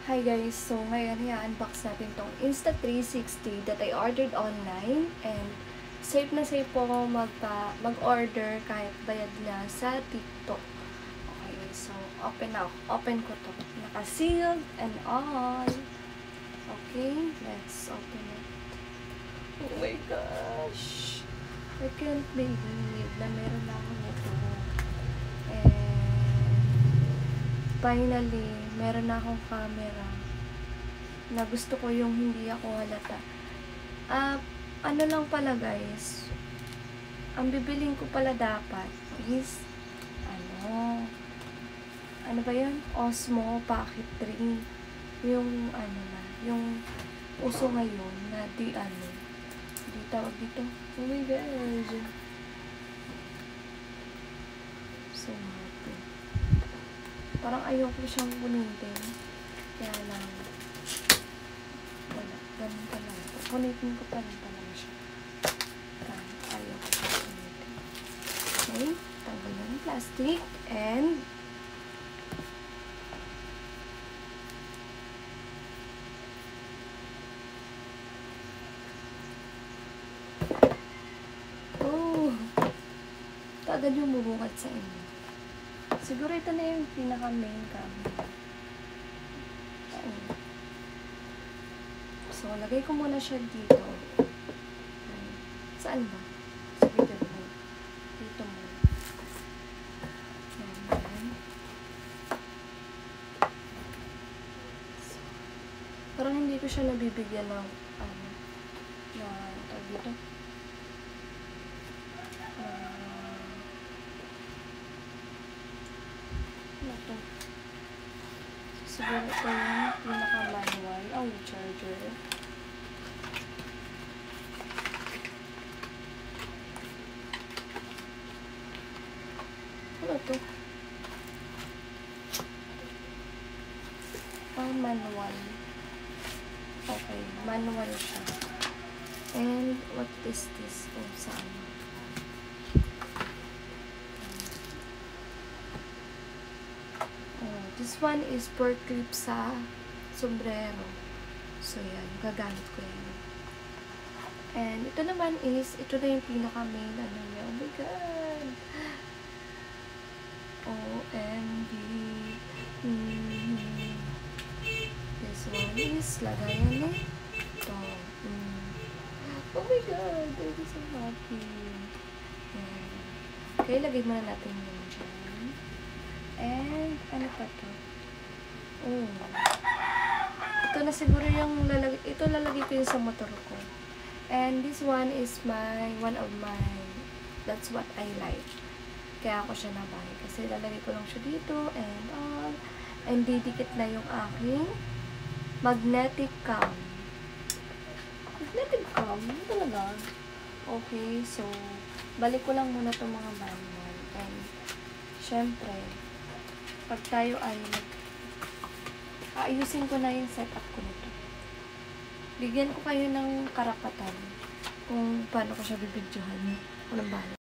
Hi guys, so ngayon i-unbox natin tong Insta360 that I ordered online, and safe na safe po ako mag-order kahit bayad na sa TikTok. Okay, so open ko to. Naka-sealed and all. Okay, let's open it. Oh my gosh! I can't believe na meron ako nito. And finally, meron na akong camera na gusto ko yung hindi ako halata. Ano lang pala guys, ang bibiling ko pala dapat is ano ba yan? Osmo Pocket 3. Yung yung uso ngayon na di tawag dito. Oh my gosh. So happy. Parang ayoko siyang gunitin. Kaya lang, wala. Ganun ka lang. Gunitin ko pa rin talaga siya. Kaya ayoko siyang gunitin. Okay. Tanggal na yung plastic. And agad yung bubukad sa inyo. Siguro ito na yung pinaka-main camera. So, lagay ko muna siya dito. Saan ba? Sa video mo. Dito mo. Ayan. So, parang hindi ko siya nabibigyan ng dito. Siguro ito yung pinaka-manual. Oh, charger. Ano to? Manual. Okay, manual siya. And what is this? Oh, saan? This one is for clip sa sombrero. So, yan. Gagamit ko yan. And ito naman is, ito na yung pinaka-main niya. Oh my God! OMG! This one is, lagayan na ito. Oh my God! I'm so happy. Okay, lagay muna natin yun dyan. And, ano pa to? Ito na siguro yung lalagay ko yung sa motor ko. And this one is one of my, that's what I like. Kaya ako siya nabuy. Kasi lalagay ko lang siya dito and all. And didikit na yung aking magnetic cam. Magnetic cam? Ano talaga? Okay, so, balik ko lang muna itong mga manual. And, syempre, pag tayo ay aayusin ko na yung setup ko nito. Bigyan ko kayo ng karapatan kung paano ko siya bibidyohan. Walang bahala.